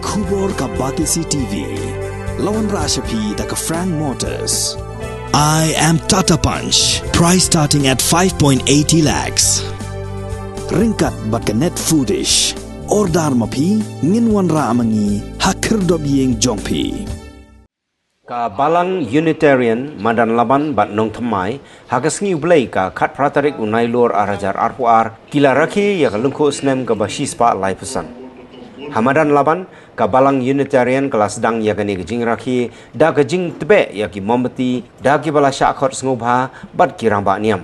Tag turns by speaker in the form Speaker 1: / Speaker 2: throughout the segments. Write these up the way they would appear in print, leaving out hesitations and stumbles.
Speaker 1: Kubor ka Batisi TV. Lawan Rashapi da ka Frank Motors. I am Tata Punch. Price starting at 5.80 lakhs. Ringkat bat ka net foodish. Ordar mapi nginwan ra amangi hakir dob yeng jongpi.
Speaker 2: Ka Balang Unitarian madan laban bat nong thamai hagasngi ublay ka khat pratarik unai lor arajar arpuar kila rakhi ya ka Lyngkhuh Snem ka bashispa lai pesan. Hamadan laban ka Balang Unitarian kelas dang ya kani Jingrakhe da ka jing tebe ya ki mombati da ki bala syakhot ngubha bat kirang ba niam.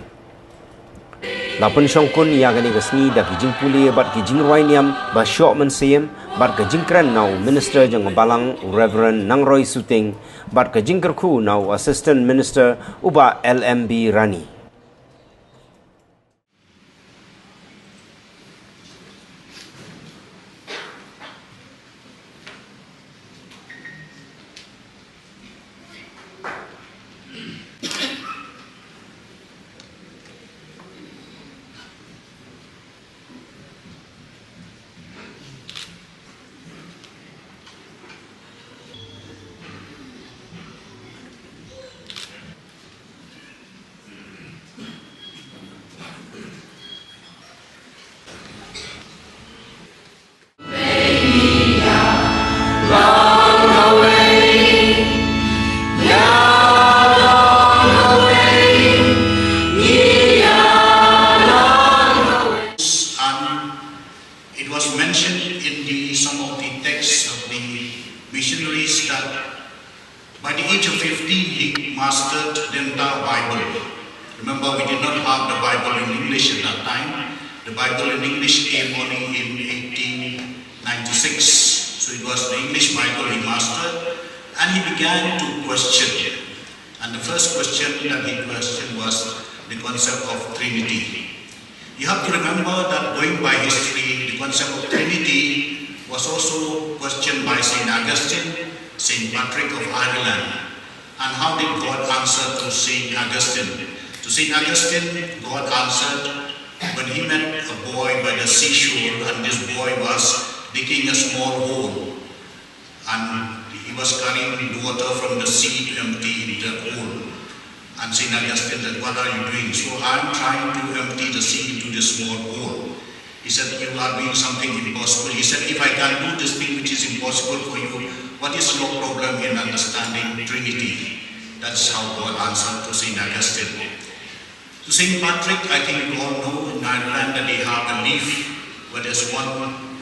Speaker 2: Lapun Shongkun ya kani gasni da ki jing puli bat ki jing roi niam ba syok men siem bat ka jingkran nau minister jang Balang Reverend Nangroi Suting bat ka Jingrakhe nau assistant minister uba LMB Rani.
Speaker 3: It was mentioned in some of the texts of the missionaries that by the age of 15 he mastered the entire Bible. Remember, we did not have the Bible in English at that time. The Bible in English came only in 1896. So it was the English Bible he mastered, and he began to question. And the first question that he questioned was the concept of Trinity. You have to remember that going by history, the concept of Trinity was also questioned by St. Augustine, St. Patrick of Ireland. And how did God answer to St. Augustine? To St. Augustine, God answered when he met a boy by the seashore, and this boy was digging a small hole. And he was carrying water from the sea to empty the hole. And St. Augustine said, "What are you doing?" "So I'm trying to empty the sea into this small hole." He said, "You are doing something impossible." He said, "If I can do this thing which is impossible for you, what is your problem in understanding Trinity?" That's how God answered to St. Augustine. To St. Patrick, I think you all know in Ireland that they have a leaf where there's one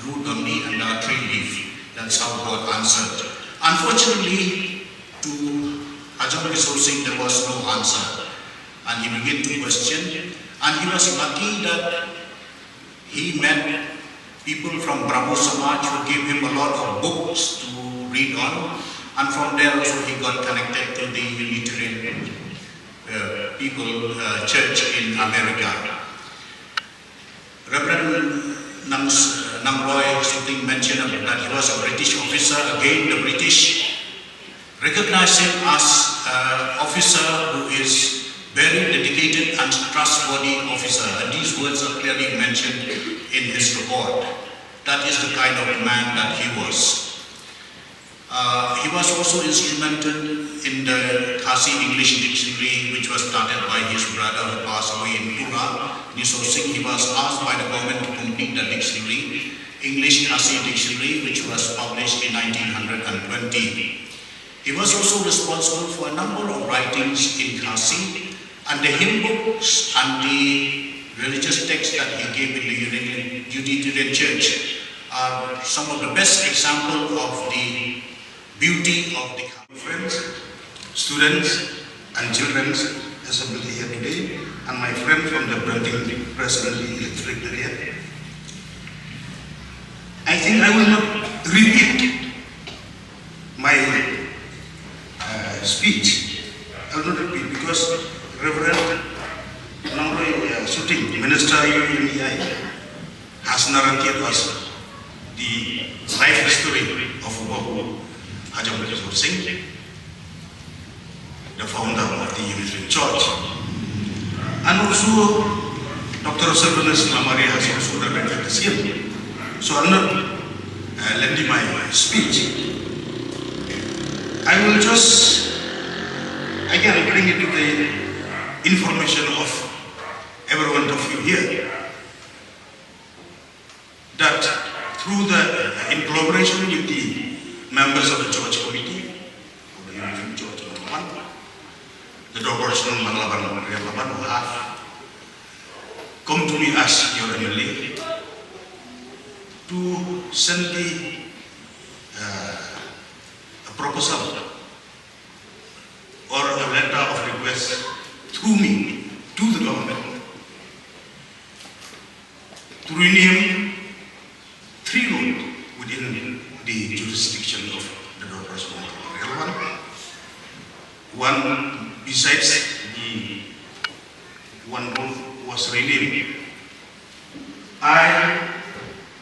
Speaker 3: root only and a tree leaf. That's how God answered. Unfortunately, to Ajahn Singh, there was no answer, and he began to question, and he was lucky that he met people from Brahmo Samaj who gave him a lot of books to read on, and from there also he got connected to the Unitarian church in America. Reverend Nangroi Suting mentioned that he was a British officer. Again, the British recognize him as an officer who is very dedicated and trustworthy officer, and these words are clearly mentioned in his report. That is the kind of man that he was. He was also instrumental in the Khasi English dictionary, which was started by his brother who passed away in Pura. He was asked by the government to complete the dictionary, English Khasi dictionary, which was published in 1920. He was also responsible for a number of writings in Khasi, and the hymn books and the religious texts that he gave in the Unitarian Church are some of the best examples of the beauty of the friends, students, and children assembled here today, and my friend from the printing press and the electric area. I think I will not repeat my speech. I will not repeat because Reverend Nangroi Suting, Minister UNEI, has narrated us the life history of Babu Ajahn Singh, the founder of the Unitarian Church. And also, Dr. Servanus Lamari has also narrated the same. So I'm not lending my speech. I will just again bring it to the information of every one of you here that through in collaboration with the members of the church committee, of the Unitarian Church of Laban, the Corporation of Laban who have come to me as your MLA to send a proposal or a letter of request through me to the government to rename 3 roads within the jurisdiction of the Corporation of Laban. One besides the one road was renamed. I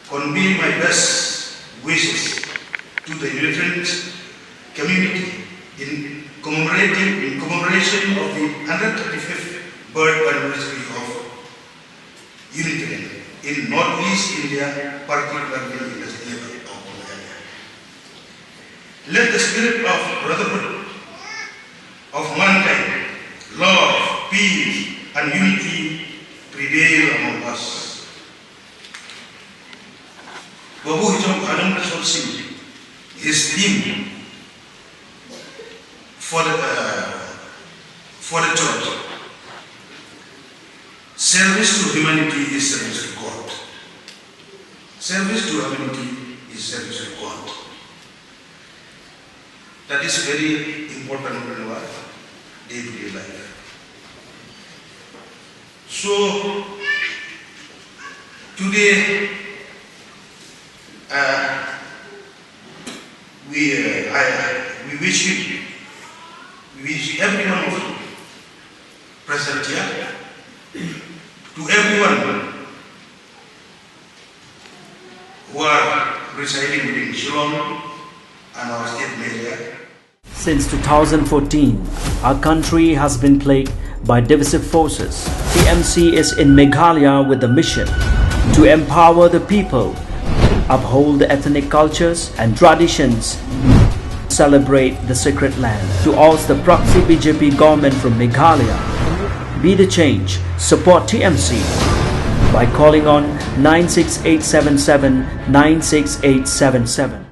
Speaker 3: convey my best wishes to the Unitarian community in commemoration of the 135th birth anniversary of Unitarian in Northeast India, particularly in the state of Balang. Let the spirit of brotherhood, of mankind, love, peace, and unity prevail among us. Babu Hijab Adam Rashol Singh, his theme for the church, service to humanity is service to God. Service to humanity is service to God. That is very important in our day-to-day life. So today we wish every one of you present here, to everyone who are residing within Shillong and our state media.
Speaker 4: Since 2014, our country has been plagued by divisive forces. TMC is in Meghalaya with the mission to empower the people, uphold the ethnic cultures and traditions, celebrate the sacred land. To oust the proxy BJP government from Meghalaya, be the change, support TMC by calling on 96877 96877.